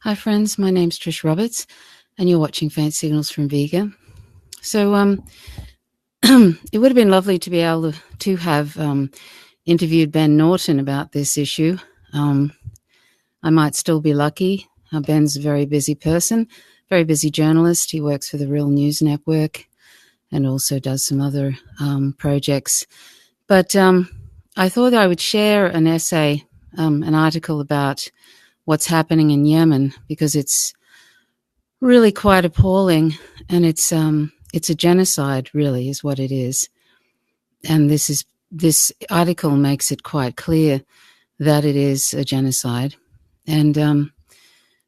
Hi friends, my name's Trish Roberts and you're watching Faint Signals from Vega. So it would have been lovely to be able to have interviewed Ben Norton about this issue. I might still be lucky. Ben's a very busy person, very busy journalist. He works for the Real News Network and also does some other projects. But I thought I would share an essay, an article about what's happening in Yemen, because it's really quite appalling, and it's a genocide, really, is what it is. And this article makes it quite clear that it is a genocide. And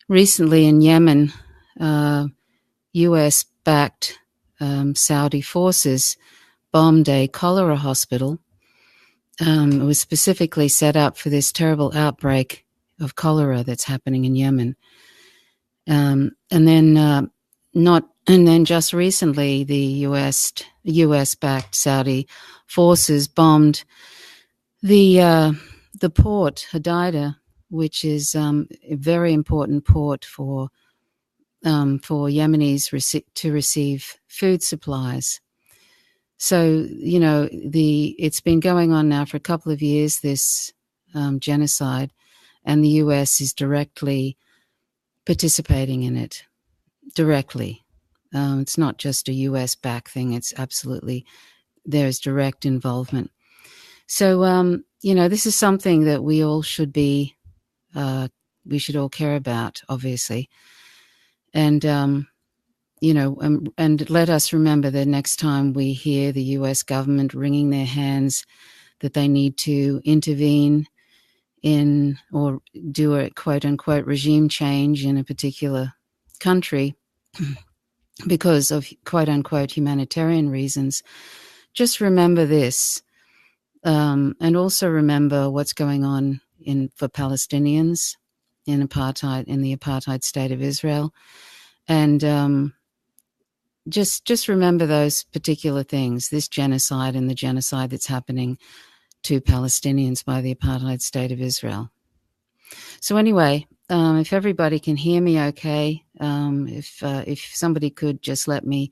recently in Yemen, US-backed Saudi forces bombed a cholera hospital. It was specifically set up for this terrible outbreak of cholera that's happening in Yemen. And then just recently, the US-backed Saudi forces bombed the port Hodeidah, which is a very important port for Yemenis to receive food supplies. So it's been going on now for a couple of years, this genocide, and the US is directly participating in it. Directly. It's not just a US-backed thing. It's absolutely, there's direct involvement. So, this is something that we all should be, we should all care about, obviously. And, and let us remember that next time we hear the US government wringing their hands that they need to intervene in or do a quote-unquote regime change in a particular country because of quote-unquote humanitarian reasons, just remember this, and also remember what's going on for Palestinians in the apartheid state of Israel, and just remember those particular things, this genocide and the genocide that's happening to Palestinians by the apartheid state of Israel. So anyway, if everybody can hear me okay, if somebody could just let me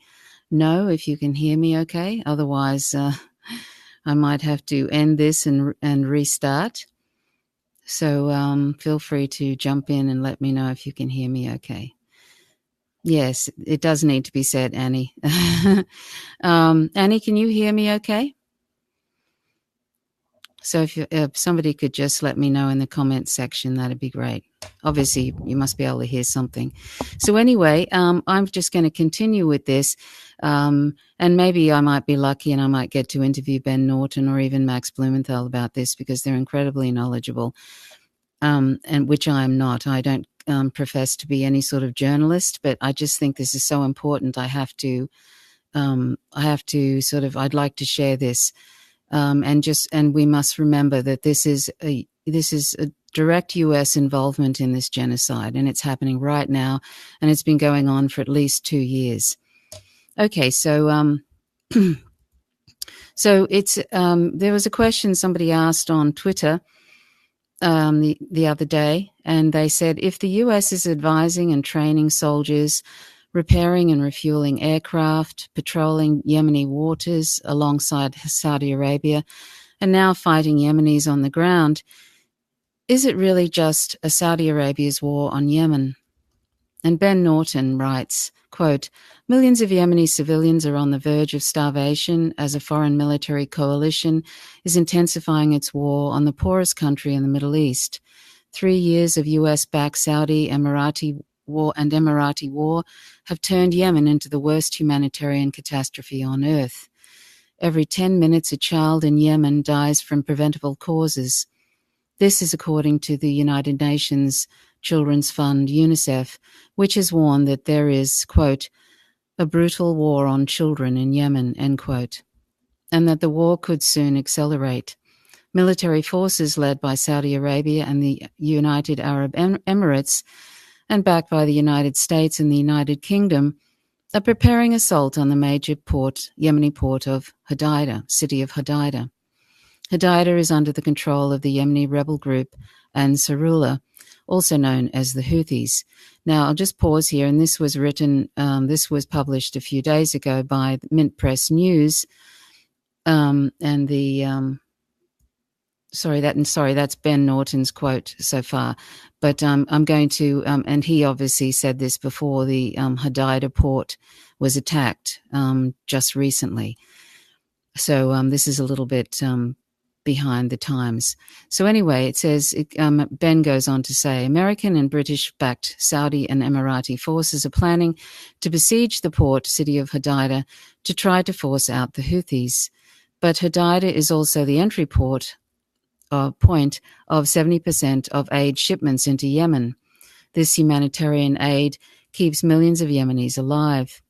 know if you can hear me okay. Otherwise, I might have to end this and restart. So feel free to jump in and let me know if you can hear me okay. Yes, it does need to be said, Annie. Annie, can you hear me okay? So if somebody could just let me know in the comments section, that'd be great. Obviously, you must be able to hear something. So anyway, I'm just going to continue with this, and maybe I might be lucky and I might get to interview Ben Norton or even Max Blumenthal about this, because they're incredibly knowledgeable, and which I am not. I don't profess to be any sort of journalist, but I just think this is so important. I'd like to share this. And we must remember that this is a direct US involvement in this genocide, and it's happening right now, and it's been going on for at least 2 years. Okay, so so it's there was a question somebody asked on Twitter the other day, and they said, if the US is advising and training soldiers, repairing and refueling aircraft, patrolling Yemeni waters alongside Saudi Arabia, and now fighting Yemenis on the ground, is it really just a Saudi Arabia's war on Yemen? And Ben Norton writes, quote, millions of Yemeni civilians are on the verge of starvation as a foreign military coalition is intensifying its war on the poorest country in the Middle East. 3 years of US-backed Saudi Emirati war have turned Yemen into the worst humanitarian catastrophe on earth. Every 10 minutes a child in Yemen dies from preventable causes. This is according to the United Nations Children's Fund, UNICEF, which has warned that there is, quote, a brutal war on children in Yemen, end quote, and that the war could soon accelerate. Military forces led by Saudi Arabia and the United Arab Emirates and backed by the United States and the United Kingdom, are preparing assault on the major Yemeni port of Hodeidah, city of Hodeidah. Hodeidah is under the control of the Yemeni rebel group Ansarullah, also known as the Houthis. Now, I'll just pause here, and this was published a few days ago by Mint Press News, and that's Ben Norton's quote so far. But I'm going to, and he obviously said this before the Hodeidah port was attacked just recently. So this is a little bit behind the times. So anyway, it says, Ben goes on to say, American and British-backed Saudi and Emirati forces are planning to besiege the port city of Hodeidah to try to force out the Houthis. But Hodeidah is also the entry point of 70% of aid shipments into Yemen. This humanitarian aid keeps millions of Yemenis alive.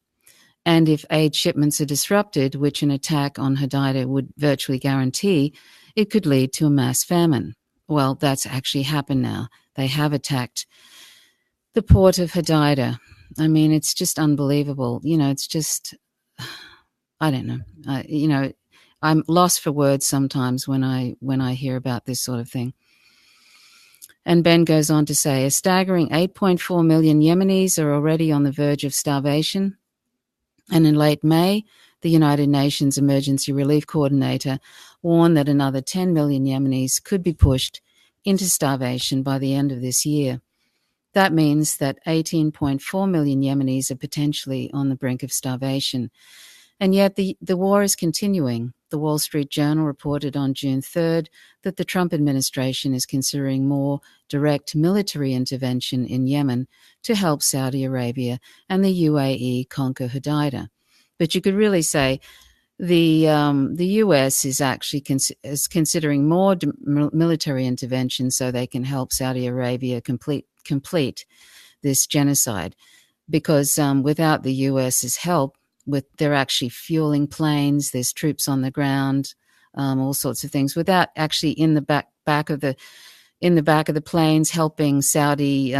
And if aid shipments are disrupted, which an attack on Hodeidah would virtually guarantee, it could lead to a mass famine. Well, that's actually happened now. They have attacked the port of Hodeidah. I mean, it's just unbelievable. It's just, I don't know. I'm lost for words sometimes when I hear about this sort of thing. And Ben goes on to say, a staggering 8.4 million Yemenis are already on the verge of starvation. And in late May, the United Nations Emergency Relief Coordinator warned that another 10 million Yemenis could be pushed into starvation by the end of this year. That means that 18.4 million Yemenis are potentially on the brink of starvation. And yet the war is continuing. The Wall Street Journal reported on June 3rd that the Trump administration is considering more direct military intervention in Yemen to help Saudi Arabia and the UAE conquer Hodeidah. But you could really say the US is actually considering more military intervention so they can help Saudi Arabia complete this genocide. Because without the US's help, they're actually fueling planes, there's troops on the ground, all sorts of things, without actually in the back of the planes helping Saudi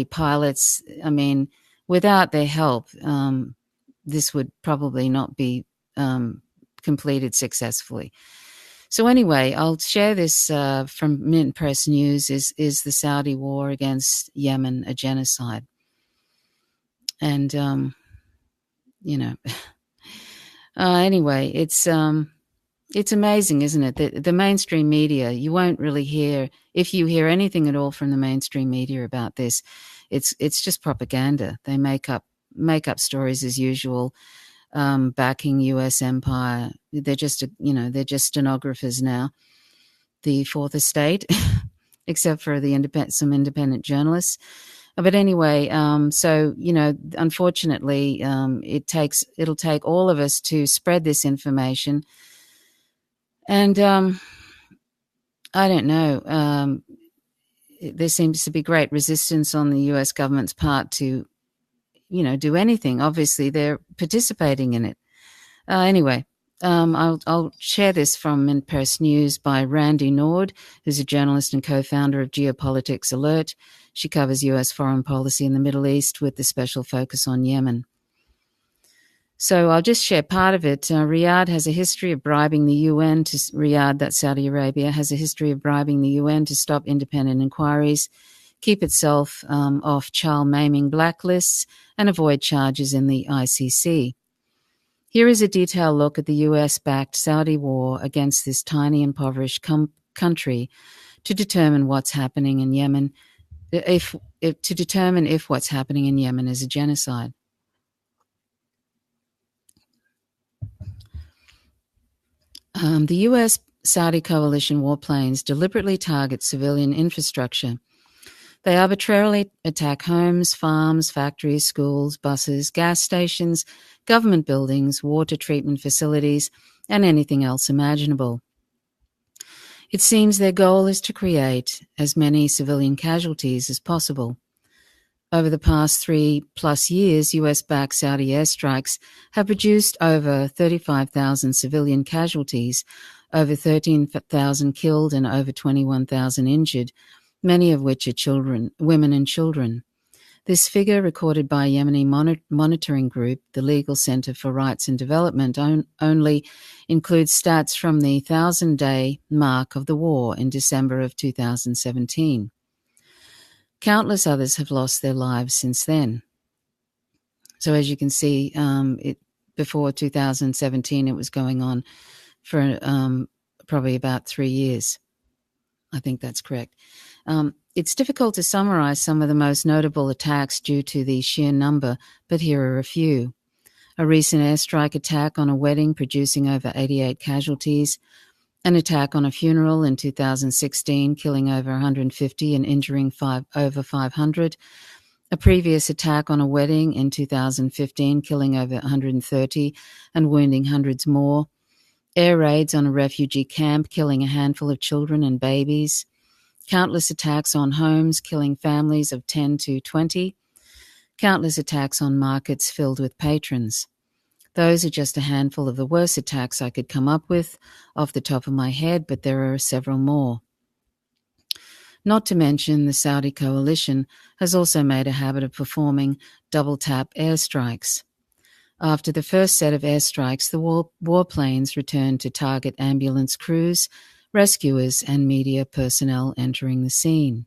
pilots. I mean, without their help, this would probably not be completed successfully. So anyway, I'll share this from Mint Press News. Is the Saudi war against Yemen a genocide? And anyway, it's amazing, isn't it? The mainstream media, you won't really hear, if you hear anything at all from the mainstream media about this, it's just propaganda. They make up stories as usual, backing U.S. empire. They're just stenographers now, the Fourth Estate, except for some independent journalists. But anyway, so, unfortunately, it'll take all of us to spread this information. And I don't know, there seems to be great resistance on the US government's part to, do anything. Obviously, they're participating in it. Anyway, I'll share this from Mint Press News by Randy Nord, who's a journalist and co-founder of Geopolitics Alert. She covers US foreign policy in the Middle East with the special focus on Yemen. So I'll just share part of it. Riyadh has a history of bribing the UN that's Saudi Arabia, has a history of bribing the UN to stop independent inquiries, keep itself off child maiming blacklists, and avoid charges in the ICC. Here is a detailed look at the US-backed Saudi war against this tiny impoverished country to determine what's happening in Yemen, if what's happening in Yemen is a genocide. The US-Saudi coalition warplanes deliberately target civilian infrastructure. They arbitrarily attack homes, farms, factories, schools, buses, gas stations, government buildings, water treatment facilities, and anything else imaginable. It seems their goal is to create as many civilian casualties as possible. Over the past 3+ years, US-backed Saudi airstrikes have produced over 35,000 civilian casualties, over 13,000 killed and over 21,000 injured, many of which are women and children. This figure, recorded by a Yemeni monitoring group, the Legal Center for Rights and Development, only includes stats from the 1,000-day mark of the war in December of 2017. Countless others have lost their lives since then. So as you can see, before 2017, it was going on for probably about 3 years. I think that's correct. It's difficult to summarize some of the most notable attacks due to the sheer number, but here are a few. A recent airstrike attack on a wedding producing over 88 casualties, an attack on a funeral in 2016 killing over 150 and injuring over 500, a previous attack on a wedding in 2015 killing over 130 and wounding hundreds more, air raids on a refugee camp killing a handful of children and babies, countless attacks on homes killing families of 10 to 20, countless attacks on markets filled with patrons. Those are just a handful of the worst attacks I could come up with off the top of my head, but there are several more. Not to mention, the Saudi coalition has also made a habit of performing double-tap airstrikes. After the first set of airstrikes, the warplanes returned to target ambulance crews, rescuers, and media personnel entering the scene.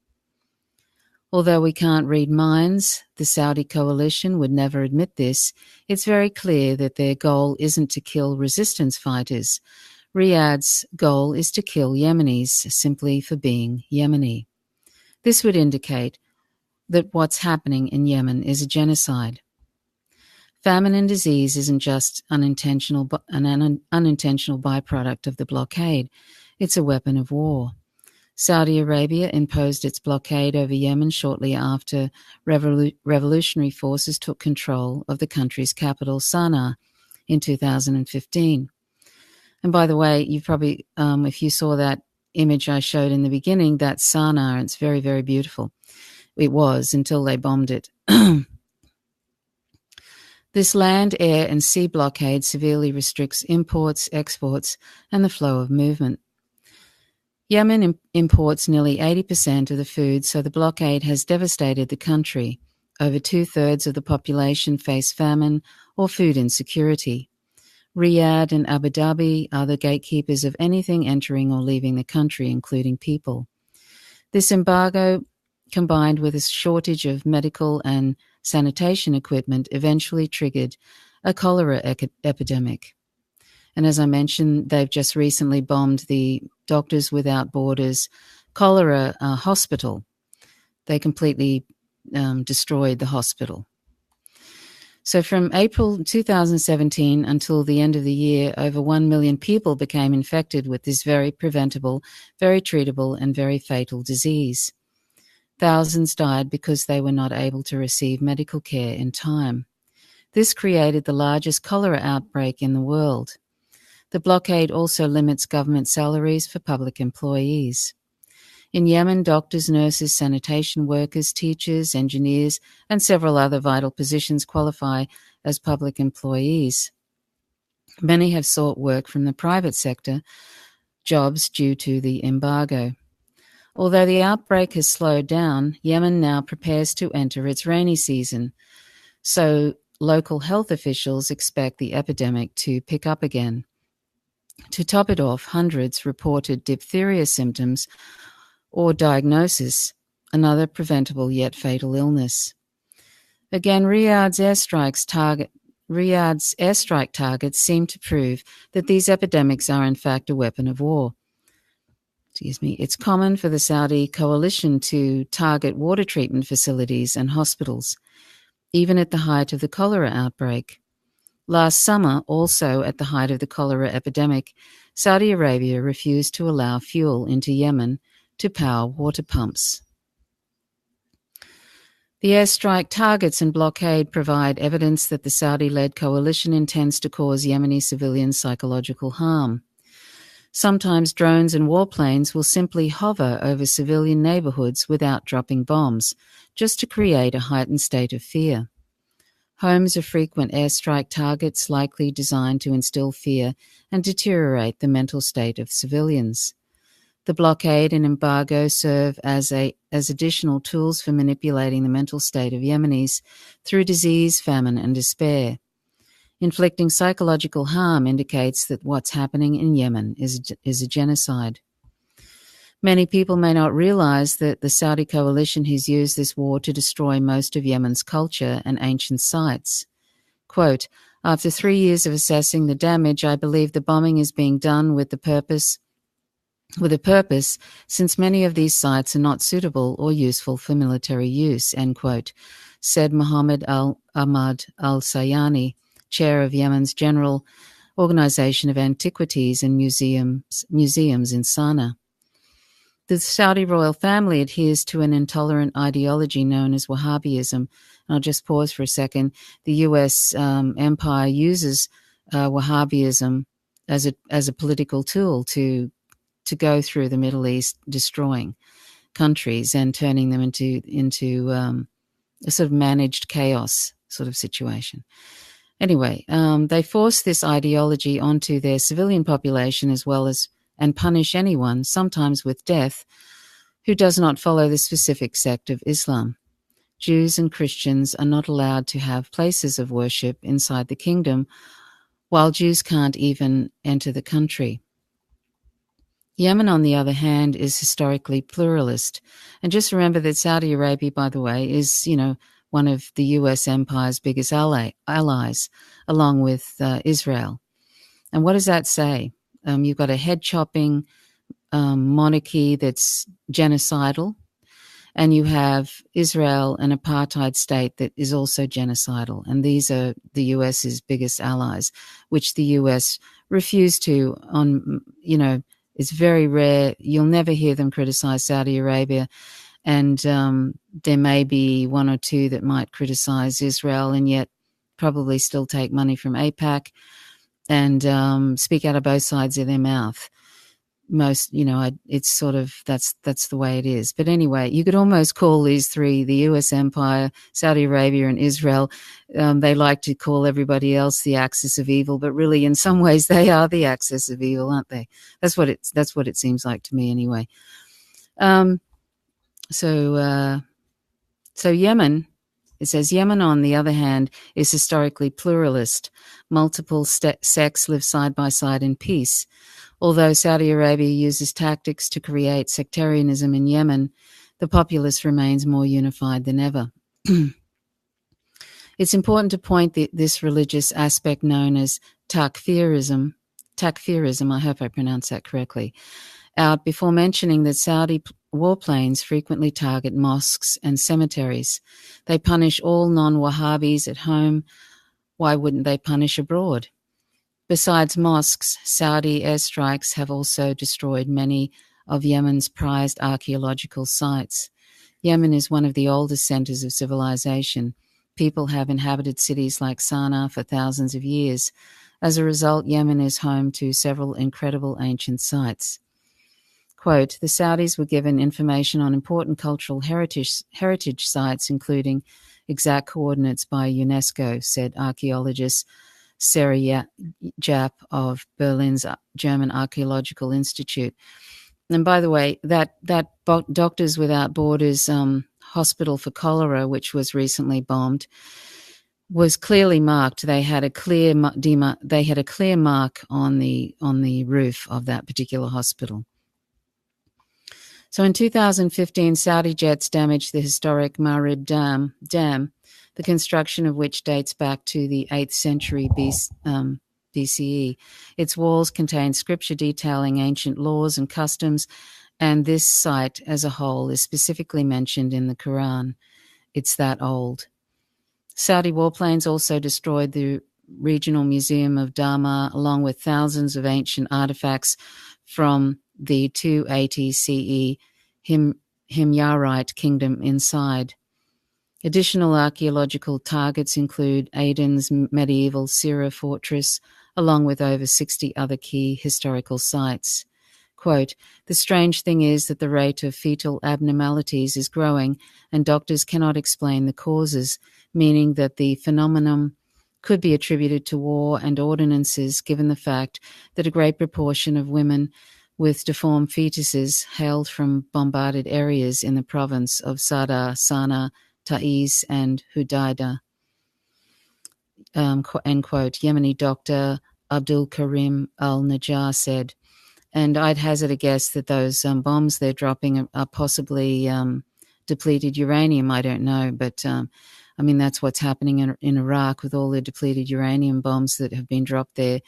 Although we can't read minds, the Saudi coalition would never admit this. It's very clear that their goal isn't to kill resistance fighters. Riyadh's goal is to kill Yemenis simply for being Yemeni. This would indicate that what's happening in Yemen is a genocide. Famine and disease isn't just an unintentional byproduct of the blockade. It's a weapon of war. Saudi Arabia imposed its blockade over Yemen shortly after revolutionary forces took control of the country's capital, Sana'a, in 2015. And by the way, you probably, if you saw that image I showed in the beginning, that's Sana'a. It's very, very beautiful. It was until they bombed it. This land, air, and sea blockade severely restricts imports, exports, and the flow of movement. Yemen imports nearly 80% of the food, so the blockade has devastated the country. Over 2/3 of the population face famine or food insecurity. Riyadh and Abu Dhabi are the gatekeepers of anything entering or leaving the country, including people. This embargo, combined with a shortage of medical and sanitation equipment, eventually triggered a cholera epidemic. And as I mentioned, they've just recently bombed the Doctors Without Borders cholera hospital. They completely destroyed the hospital. So from April 2017 until the end of the year, over 1 million people became infected with this very preventable, very treatable, and very fatal disease. Thousands died because they were not able to receive medical care in time. This created the largest cholera outbreak in the world. The blockade also limits government salaries for public employees. In Yemen, doctors, nurses, sanitation workers, teachers, engineers, and several other vital positions qualify as public employees. Many have sought work from the private sector jobs due to the embargo. Although the outbreak has slowed down, Yemen now prepares to enter its rainy season, so local health officials expect the epidemic to pick up again. To top it off, hundreds reported diphtheria symptoms or diagnosis, another preventable yet fatal illness. Again, Riyadh's airstrike targets seem to prove that these epidemics are in fact a weapon of war. It's common for the Saudi coalition to target water treatment facilities and hospitals, even at the height of the cholera outbreak. Last summer, also at the height of the cholera epidemic, Saudi Arabia refused to allow fuel into Yemen to power water pumps. The airstrike targets and blockade provide evidence that the Saudi-led coalition intends to cause Yemeni civilians psychological harm. Sometimes drones and warplanes will simply hover over civilian neighborhoods without dropping bombs, just to create a heightened state of fear. Homes are frequent airstrike targets, likely designed to instill fear and deteriorate the mental state of civilians. The blockade and embargo serve as additional tools for manipulating the mental state of Yemenis through disease, famine, and despair. Inflicting psychological harm indicates that what's happening in Yemen is a genocide. Many people may not realize that the Saudi coalition has used this war to destroy most of Yemen's culture and ancient sites. Quote, after 3 years of assessing the damage, I believe the bombing is being done with a purpose, since many of these sites are not suitable or useful for military use, end quote, said Mohammed Ahmad al-Sayani, chair of Yemen's General Organization of Antiquities and Museums in Sana'a. The Saudi royal family adheres to an intolerant ideology known as Wahhabism. I'll just pause for a second. The U.S. empire uses Wahhabism as a political tool to go through the Middle East, destroying countries and turning them into a sort of managed chaos sort of situation. Anyway, they force this ideology onto their civilian population as well as and punish anyone, sometimes with death, who does not follow the specific sect of Islam. Jews and Christians are not allowed to have places of worship inside the kingdom, while Jews can't even enter the country. Yemen, on the other hand, is historically pluralist. And just remember that Saudi Arabia, by the way, is, one of the US empire's biggest allies, along with Israel. And what does that say? You've got a head-chopping monarchy that's genocidal, and you have Israel, an apartheid state that is also genocidal. And these are the US's biggest allies, which the US refused to it's very rare. You'll never hear them criticize Saudi Arabia. And there may be one or two that might criticize Israel and yet probably still take money from AIPAC and speak out of both sides of their mouth. Most, it's sort of, that's the way it is. But anyway, you could almost call these three, the US empire, Saudi Arabia, and Israel, they like to call everybody else the axis of evil, but really in some ways they are the axis of evil, aren't they? That's what it seems like to me anyway. So Yemen, it says Yemen, on the other hand, is historically pluralist. Multiple sects live side by side in peace. Although Saudi Arabia uses tactics to create sectarianism in Yemen, the populace remains more unified than ever. It's important to point this religious aspect known as takfirism, I hope I pronounced that correctly, out before mentioning that Saudi warplanes frequently target mosques and cemeteries. They punish all non-Wahhabis at home. Why wouldn't they punish abroad? Besides mosques, Saudi airstrikes have also destroyed many of Yemen's prized archaeological sites. Yemen is one of the oldest centers of civilization. People have inhabited cities like Sana'a for thousands of years. As a result, Yemen is home to several incredible ancient sites. Quote, the Saudis were given information on important cultural heritage sites, including exact coordinates by UNESCO, said archaeologist Sarah Japp of Berlin's German Archaeological Institute. And by the way, that Doctors Without Borders hospital for cholera, which was recently bombed, was clearly marked. They had a clear mark on the roof of that particular hospital. So in 2015, Saudi jets damaged the historic Marib Dam, the construction of which dates back to the 8th century BCE. Its walls contain scripture detailing ancient laws and customs, and this site as a whole is specifically mentioned in the Quran. It's that old. Saudi warplanes also destroyed the regional museum of Dhamma, along with thousands of ancient artifacts from the 280 CE Himyarite kingdom inside. Additional archaeological targets include Aden's medieval Sira fortress, along with over 60 other key historical sites. Quote, the strange thing is that the rate of fetal abnormalities is growing and doctors cannot explain the causes, meaning that the phenomenon could be attributed to war and ordinances, given the fact that a great proportion of women with deformed fetuses hailed from bombarded areas in the province of Sadr, Sana'a, Taiz, and Hudaydah. End quote. Yemeni doctor Abdul Karim al-Najjar said. And I'd hazard a guess that those bombs they're dropping are possibly depleted uranium. I don't know, but I mean, that's what's happening in Iraq with all the depleted uranium bombs that have been dropped there.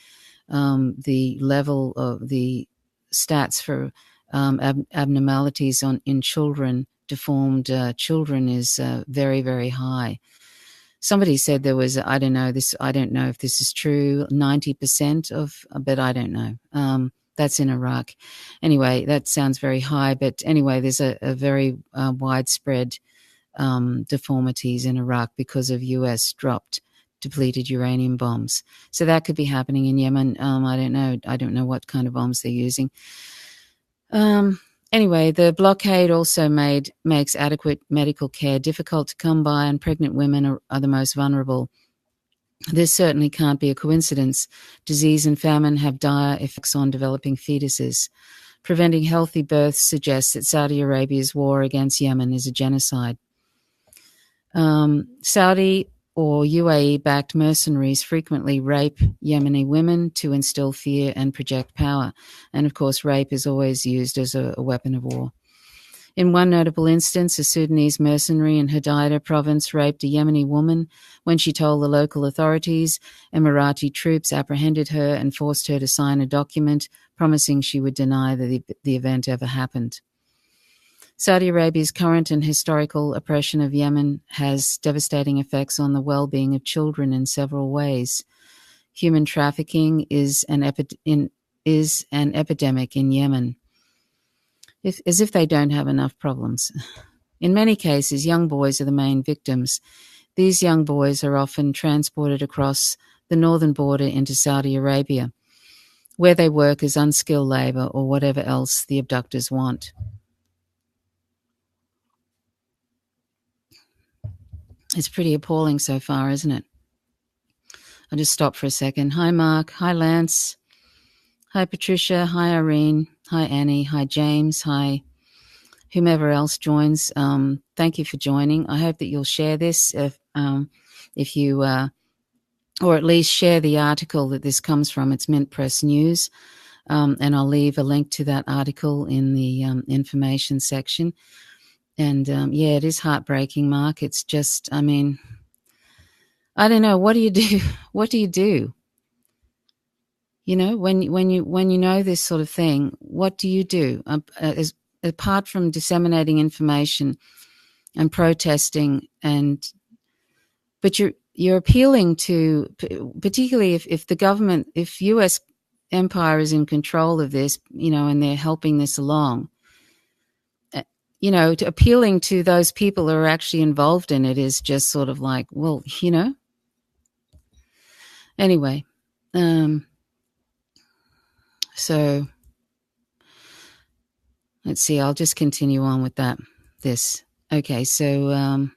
The level of the stats for abnormalities in children, deformed children, is very, very high. Somebody said there was, I don't know if this is true, 90% of, but I don't know. That's in Iraq. Anyway, that sounds very high, but anyway, there's a very widespread deformities in Iraq because of US dropped depleted uranium bombs. So that could be happening in Yemen. I don't know. I don't know what kind of bombs they're using. Anyway, the blockade also makes adequate medical care difficult to come by, and pregnant women are the most vulnerable. This certainly can't be a coincidence. Disease and famine have dire effects on developing fetuses. Preventing healthy births suggests that Saudi Arabia's war against Yemen is a genocide. Saudi or UAE-backed mercenaries frequently rape Yemeni women to instill fear and project power. And of course, rape is always used as a weapon of war. In one notable instance, a Sudanese mercenary in Hudaydah province raped a Yemeni woman. When she told the local authorities, Emirati troops apprehended her and forced her to sign a document promising she would deny that the event ever happened. Saudi Arabia's current and historical oppression of Yemen has devastating effects on the well-being of children in several ways. Human trafficking is an epidemic in Yemen, as if they don't have enough problems. In many cases, young boys are the main victims. These young boys are often transported across the northern border into Saudi Arabia, where they work as unskilled labor or whatever else the abductors want. It's pretty appalling so far, isn't it? I'll just stop for a second. Hi, Mark. Hi, Lance. Hi, Patricia. Hi, Irene. Hi, Annie. Hi, James. Hi, whomever else joins. Thank you for joining. I hope that you'll share this if you, or at least share the article that this comes from. It's Mint Press News. And I'll leave a link to that article in the information section. And yeah, it is heartbreaking, Mark. It's just, I mean, I don't know. What do you do? What do you do? You know, when you know this sort of thing, what do you do? Apart from disseminating information and protesting, but you're appealing to, particularly if the government, if US empire is in control of this, you know, and they're helping this along. You know, appealing to those people who are actually involved in it is just sort of like, well, you know. Anyway, so let's see. I'll just continue on with this. Okay, so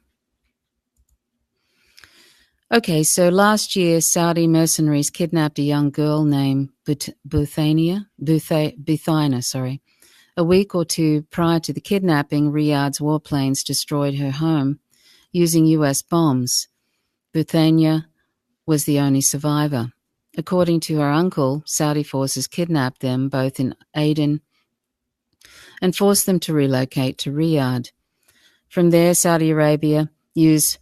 last year, Saudi mercenaries kidnapped a young girl named Buthina. A week or two prior to the kidnapping, Riyadh's warplanes destroyed her home using US bombs. Buthania was the only survivor. According to her uncle, Saudi forces kidnapped them both in Aden and forced them to relocate to Riyadh. From there, Saudi Arabia used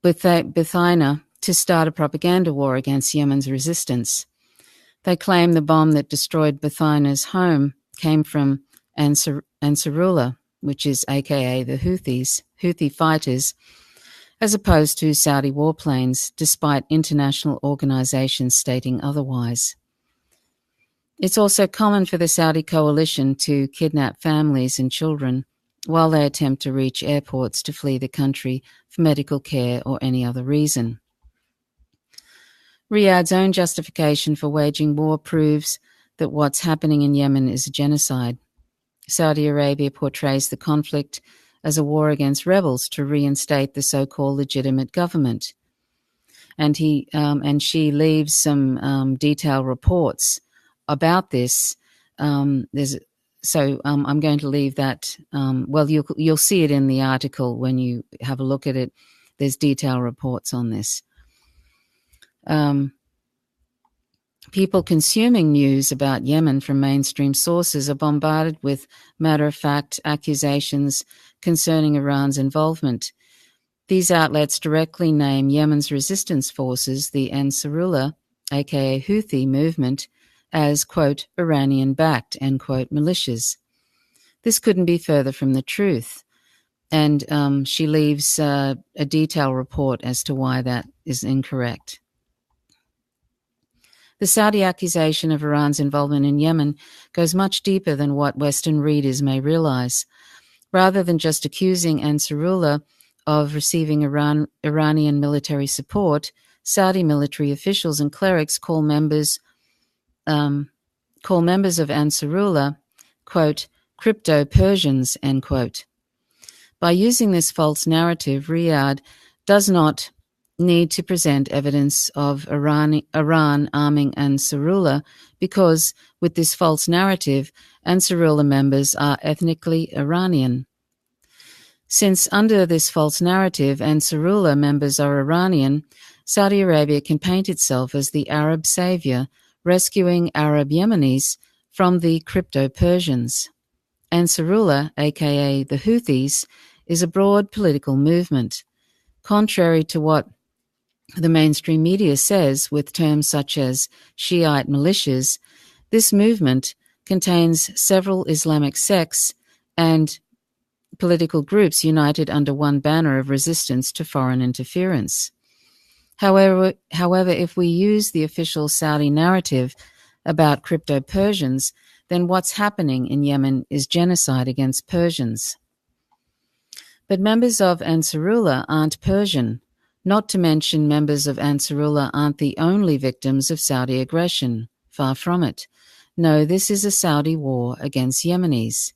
Buthina to start a propaganda war against Yemen's resistance. They claim the bomb that destroyed Buthina's home came from Ansarullah, which is aka the Houthi fighters, as opposed to Saudi warplanes, despite international organizations stating otherwise. It's also common for the Saudi coalition to kidnap families and children while they attempt to reach airports to flee the country for medical care or any other reason. Riyadh's own justification for waging war proves that what's happening in Yemen is a genocide. Saudi Arabia portrays the conflict as a war against rebels to reinstate the so-called legitimate government. And she leaves some detailed reports about this I'm going to leave that. Well, you'll see it in the article when you have a look at it. There's detailed reports on this. People consuming news about Yemen from mainstream sources are bombarded with matter-of-fact accusations concerning Iran's involvement. These outlets directly name Yemen's resistance forces, the Ansarullah, aka Houthi movement, as, quote, Iranian-backed, end quote, militias. This couldn't be further from the truth. And she leaves a detailed report as to why that is incorrect. The Saudi accusation of Iran's involvement in Yemen goes much deeper than what Western readers may realize. Rather than just accusing Ansarullah of receiving Iranian military support, Saudi military officials and clerics call members of Ansarullah, quote, crypto-Persians, end quote. By using this false narrative, Riyadh does not need to present evidence of Iran arming Ansarullah because, with this false narrative, Ansarullah members are ethnically Iranian. Since under this false narrative, Ansarullah members are Iranian, Saudi Arabia can paint itself as the Arab savior, rescuing Arab Yemenis from the crypto-Persians. Ansarullah, aka the Houthis, is a broad political movement. Contrary to what the mainstream media says with terms such as Shiite militias, this movement contains several Islamic sects and political groups united under one banner of resistance to foreign interference. However, if we use the official Saudi narrative about crypto-Persians, then what's happening in Yemen is genocide against Persians. But members of Ansarullah aren't Persian. Not to mention, members of Ansarullah aren't the only victims of Saudi aggression. Far from it. No, this is a Saudi war against Yemenis.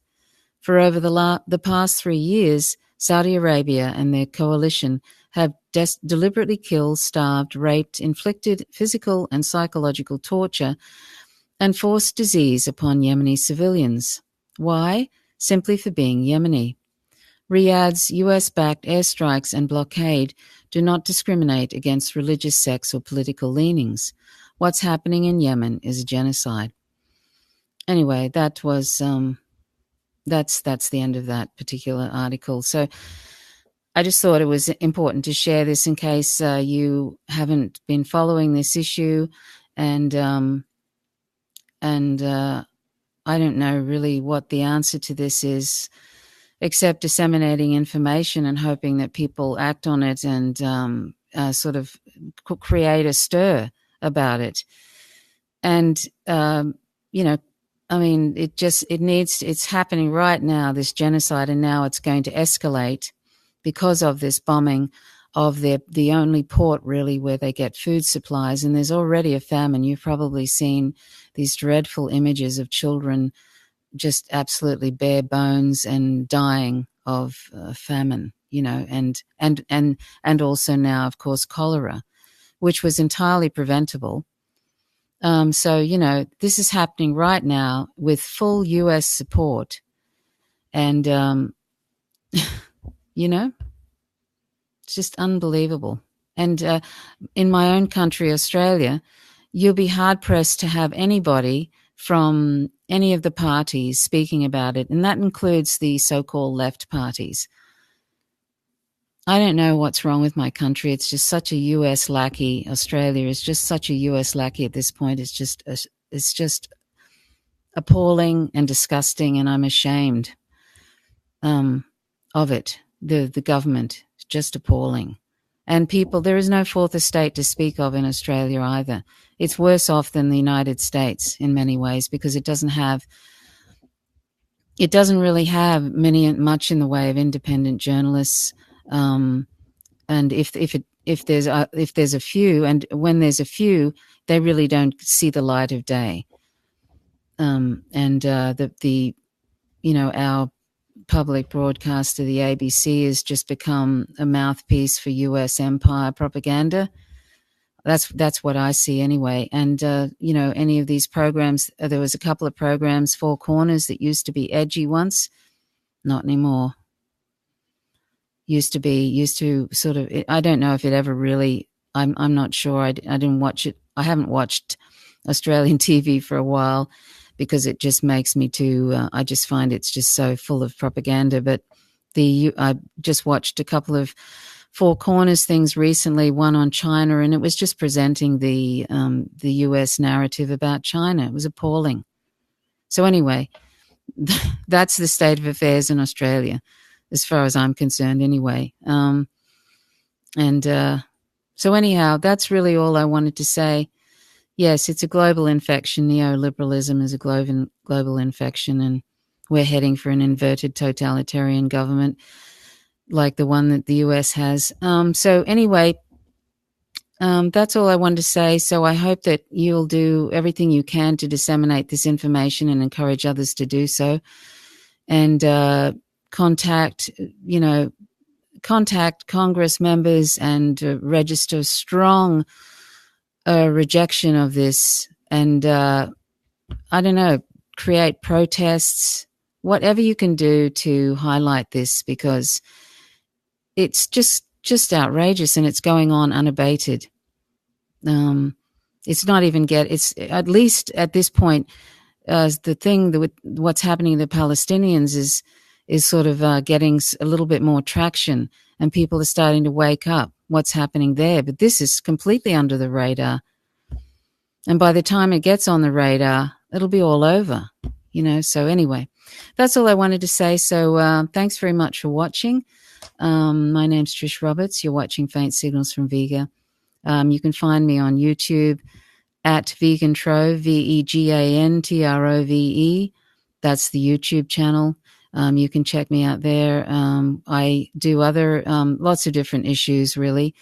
For over the past 3 years, Saudi Arabia and their coalition have deliberately killed, starved, raped, inflicted physical and psychological torture, and forced disease upon Yemeni civilians. Why? Simply for being Yemeni. Riyadh's US-backed airstrikes and blockade do not discriminate against religious, sects, or political leanings. What's happening in Yemen is a genocide. Anyway, that was that's the end of that particular article. So I just thought it was important to share this in case you haven't been following this issue, and I don't know really what the answer to this is, except disseminating information and hoping that people act on it and sort of create a stir about it. And, I mean, it's happening right now, this genocide, and now it's going to escalate because of this bombing of the only port really where they get food supplies. And there's already a famine. You've probably seen these dreadful images of children just absolutely bare bones and dying of famine, and also now, of course, cholera, which was entirely preventable. So, this is happening right now with full US support. And, it's just unbelievable. And in my own country, Australia, you'll be hard-pressed to have anybody from any of the parties speaking about it, and that includes the so-called left parties. I don't know what's wrong with my country. It's just such a US lackey. Australia is just such a US lackey at this point. It's just appalling and disgusting, and I'm ashamed of it. The government is just appalling. And people, there is no fourth estate to speak of in Australia either. It's worse off than the United States in many ways because it doesn't really have much in the way of independent journalists. And if there's a few, and when there's a few, they really don't see the light of day. Our public broadcaster, the ABC, has just become a mouthpiece for US empire propaganda. That's what I see anyway. And any of these programs, there was a couple of programs, Four Corners, that used to be edgy once, not anymore. Used to sort of. I don't know if it ever really. I'm not sure. I didn't watch it. I haven't watched Australian TV for a while because it just makes me too. I just find it's just so full of propaganda. But I just watched a couple of Four Corners things recently, one on China, and it was just presenting the US narrative about China. It was appalling. So anyway, that's the state of affairs in Australia, as far as I'm concerned anyway. So anyhow, that's really all I wanted to say. Yes, it's a global infection. Neoliberalism is a global infection, and we're heading for an inverted totalitarian government like the one that the US has. So anyway, that's all I wanted to say. So I hope that you'll do everything you can to disseminate this information and encourage others to do so. And contact Congress members and register strong rejection of this. And I don't know, create protests, whatever you can do to highlight this, because it's just outrageous and it's going on unabated. It's not even it's at least at this point, the thing that what's happening to the Palestinians is sort of getting a little bit more traction, and people are starting to wake up what's happening there. But this is completely under the radar. And by the time it gets on the radar, it'll be all over, So anyway, that's all I wanted to say. So thanks very much for watching. My name's Trish Roberts. You're watching Faint Signals from Vega. You can find me on YouTube at Vegantrove, VEGANTROVE. That's the YouTube channel. You can check me out there. I do other lots of different issues, really,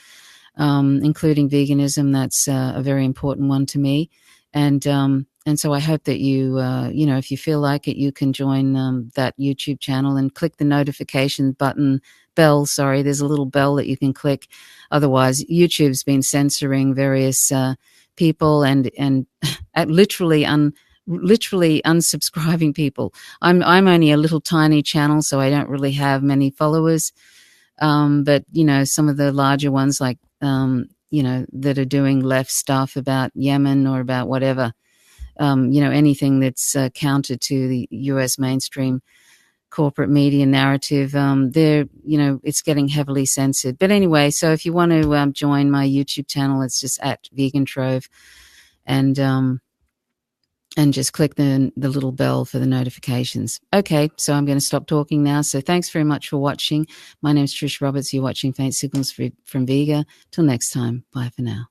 including veganism. That's a very important one to me. And so I hope that you, if you feel like it, you can join that YouTube channel and click the notification bell. Sorry, there's a little bell that you can click. Otherwise, YouTube's been censoring various people and literally unsubscribing people. I'm only a little tiny channel, so I don't really have many followers. But some of the larger ones, like that are doing left stuff about Yemen or about whatever, anything that's counter to the US mainstream corporate media narrative, it's getting heavily censored. But anyway, so if you want to join my YouTube channel, it's just at Vegantrove, and just click the little bell for the notifications. Okay, so I'm going to stop talking now. So thanks very much for watching. My name's Trish Roberts. You're watching Faint Signals from Vega. Till next time, bye for now.